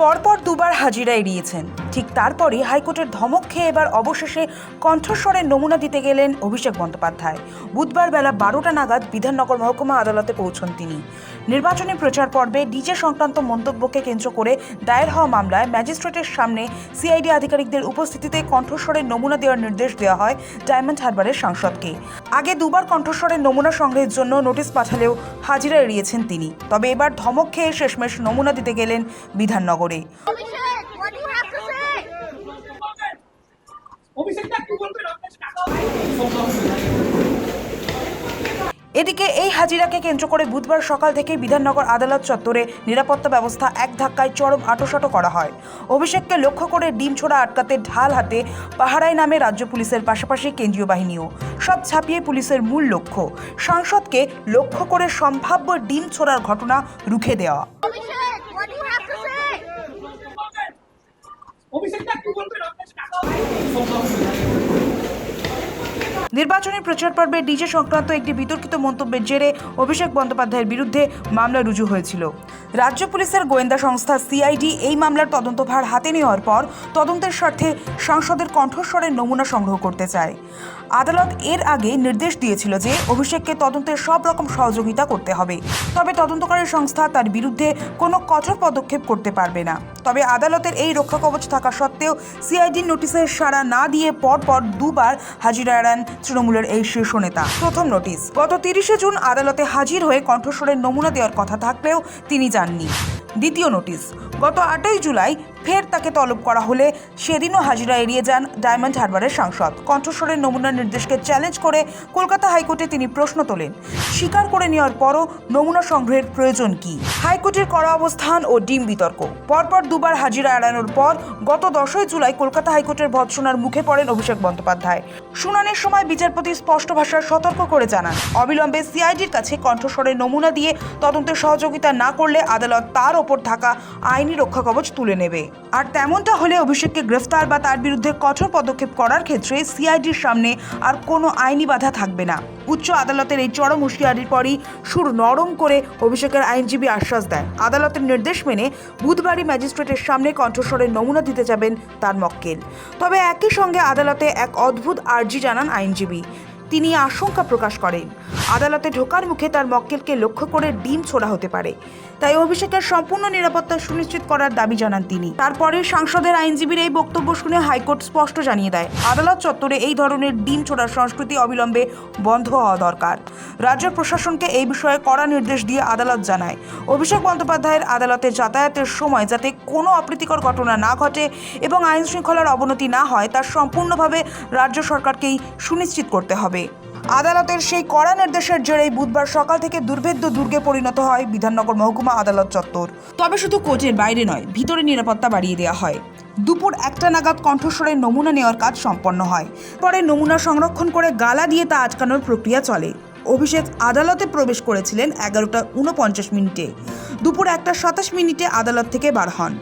পরপর দুবার হাজিরা এড়িয়েছেন, ঠিক তারপরই হাইকোর্টের ধমক খেয়ে এবার অবশেষে কণ্ঠস্বরের নমুনা দিতে গেলেন অভিষেক বন্দ্যোপাধ্যায়। বুধবার বেলা 12টা নাগাদ বিধাননগর মহকুমা আদালতে পৌঁছন তিনি। নির্বাচনী প্রচার পর্বে ডিজে সংক্রান্ত মন্তব্যকে কেন্দ্র করে দায়ের হওয়া মামলায় ম্যাজিস্ট্রেটের সামনে সিআইডি আধিকারিকদের উপস্থিতিতে কণ্ঠস্বরের নমুনা দেওয়ার নির্দেশ দেওয়া হয় ডায়মন্ড হারবারের সাংসদকে। আগে দুবার কণ্ঠস্বরের নমুনা সংগ্রহের জন্য নোটিশ পাঠালেও হাজিরা এড়িয়েছেন তিনি। তবে এবার ধমক খেয়ে শেষমেশ নমুনা দিতে গেলেন বিধাননগরে। এদিকে এই হাজিরাকে কেন্দ্র করে বুধবার সকাল থেকে বিধাননগর আদালত চত্বরে নিরাপত্তা ব্যবস্থা এক ধাক্কায় চরম আঁটোসাঁটো করা হয়। অভিষেককে লক্ষ্য করে ডিম ছোড়া আটকাতে ঢাল হাতে পাহারায় নামে রাজ্য পুলিশের পাশাপাশি কেন্দ্রীয় বাহিনীও। সব ছাপিয়ে পুলিশের মূল লক্ষ্য সাংসদকে লক্ষ্য করে সম্ভাব্য ডিম ছোড়ার ঘটনা রুখে দেওয়া। নির্বাচনী প্রচার পর্বে ডিজে সংক্রান্ত একটি বিতর্কিত মন্তব্যের জেরে অভিষেক বন্দ্যোপাধ্যায়ের বিরুদ্ধে মামলা রুজু হয়েছিল। রাজ্য পুলিশের গোয়েন্দা সংস্থা সিআইডি এই মামলার তদন্তভার হাতে নেওয়ার পর তদন্তের স্বার্থে সাংসদের কণ্ঠস্বরের নমুনা সংগ্রহ করতে চায়। আদালত এর আগে নির্দেশ দিয়েছিল যে অভিষেককে তদন্তের সব রকম সহযোগিতা করতে হবে, তবে তদন্তকারী সংস্থা তার বিরুদ্ধে কোনো কঠোর পদক্ষেপ করতে পারবে না। তবে আদালতের এই রক্ষাকবচ থাকা সত্ত্বেও সিআইডির নোটিশের সাড়া না দিয়ে পরপর দুবার হাজিরা এড়ান তৃণমূলের এই শীর্ষ নেতা। প্রথম নোটিশ গত 30শে জুন আদালতে হাজির হয়ে কণ্ঠস্বরের নমুনা দেওয়ার কথা থাকলেও তিনি যাননি। দ্বিতীয় নোটিশ গত 8ই জুলাই ফের তাকে তলব করা হলে সেদিনও হাজিরা এড়িয়ে যান ডায়মন্ড হারবারের সাংসদ। কণ্ঠস্বরের নমুনার নির্দেশকে চ্যালেঞ্জ করে কলকাতা হাইকোর্টে তিনি প্রশ্ন তোলেন। স্বীকার করে নেওয়ার পরও নমুনা সংগ্রহের প্রয়োজন কি? হাইকোর্টের কড়া অবস্থান ও ডিম বিতর্ক। পরপর দুবার হাজিরা এড়ানোর পর গত 10ই জুলাই কলকাতা হাইকোর্টের ভৎসনার মুখে পড়েন অভিষেক বন্দ্যোপাধ্যায়। শুনানির সময় বিচারপতি স্পষ্ট ভাষায় সতর্ক করে জানান, অবিলম্বে সিআইডির কাছে কণ্ঠস্বরের নমুনা দিয়ে তদন্তে সহযোগিতা না করলে আদালত তার ওপর থাকা আইনি রক্ষাকবচ তুলে নেবে। আর তেমনটা হলে অভিষেককে গ্রেফতার বা তার বিরুদ্ধে কঠোর পদক্ষেপ করার ক্ষেত্রে সিআইডির সামনে আর কোনো আইনি বাধা থাকবে না। উচ্চ আদালতের এই চরম হুঁশিয়ারির পরই সুর নরম করে অভিষেকের আইনজীবী আশ্বাস দেন, আদালতের নির্দেশ মেনে বুধবারই ম্যাজিস্ট্রেটের সামনে কণ্ঠস্বরের নমুনা দিতে যাবেন তার মক্কেল। তবে একই সঙ্গে আদালতে এক অদ্ভুত আর্জি জানান আইনজীবী। তিনি আশঙ্কা প্রকাশ করেন আদালতে ঢোকার মুখে তার মক্কেলকে লক্ষ্য করে ডিম ছোড়া হতে পারে, তাই অভিষেকের সম্পূর্ণ নিরাপত্তা সুনিশ্চিত করার দাবি জানান তিনি। তারপরে সাংসদের আইনজীবীর এই বক্তব্য শুনে হাইকোর্ট স্পষ্ট জানিয়ে দেয়, আদালত চত্বরে এই ধরনের ডিম ছোড়ার সংস্কৃতি অবিলম্বে বন্ধ হওয়া দরকার। রাজ্য প্রশাসনকে এই বিষয়ে কড়া নির্দেশ দিয়ে আদালত জানায়, অভিষেক বন্দ্যোপাধ্যায়ের আদালতে যাতায়াতের সময় যাতে কোনো অপ্রীতিকর ঘটনা না ঘটে এবং আইন শৃঙ্খলার অবনতি না হয় তা সম্পূর্ণভাবে রাজ্য সরকারকেই সুনিশ্চিত করতে হবে। আদালতের সেই কড়া নির্দেশের জেরেই বুধবার সকাল থেকে দুর্ভেদ্য দুর্গে পরিণত হয় বিধাননগর মহকুমা আদালত চত্বর। তবে শুধু কোর্টের বাইরে নয়, ভিতরে নিরাপত্তা বাড়িয়ে দেওয়া হয়। দুপুর 1টা নাগাদ কণ্ঠস্বরের নমুনা নেওয়ার কাজ সম্পন্ন হয়। পরে নমুনা সংরক্ষণ করে গালা দিয়ে তা আটকানোর প্রক্রিয়া চলে। অভিষেক আদালতে প্রবেশ করেছিলেন 11টা 49 মিনিটে। দুপুর 1টা 27 মিনিটে আদালত থেকে বার হন।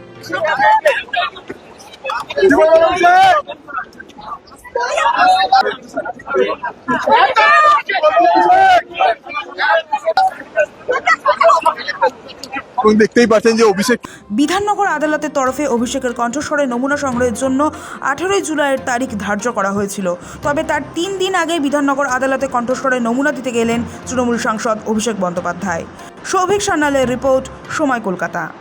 দেখতেই পাচ্ছেন যে অভিষেক বিধাননগর আদালতের তরফে অভিষেকের কণ্ঠস্বরের নমুনা সংগ্রহের জন্য 18ই জুলাইয়ের তারিখ ধার্য করা হয়েছিল। তবে তার 3 দিন আগে বিধাননগর আদালতে কণ্ঠস্বরের নমুনা দিতে গেলেন তৃণমূল সাংসদ অভিষেক বন্দ্যোপাধ্যায়। সৌভিক সান্যালের রিপোর্ট, সময়, কলকাতা।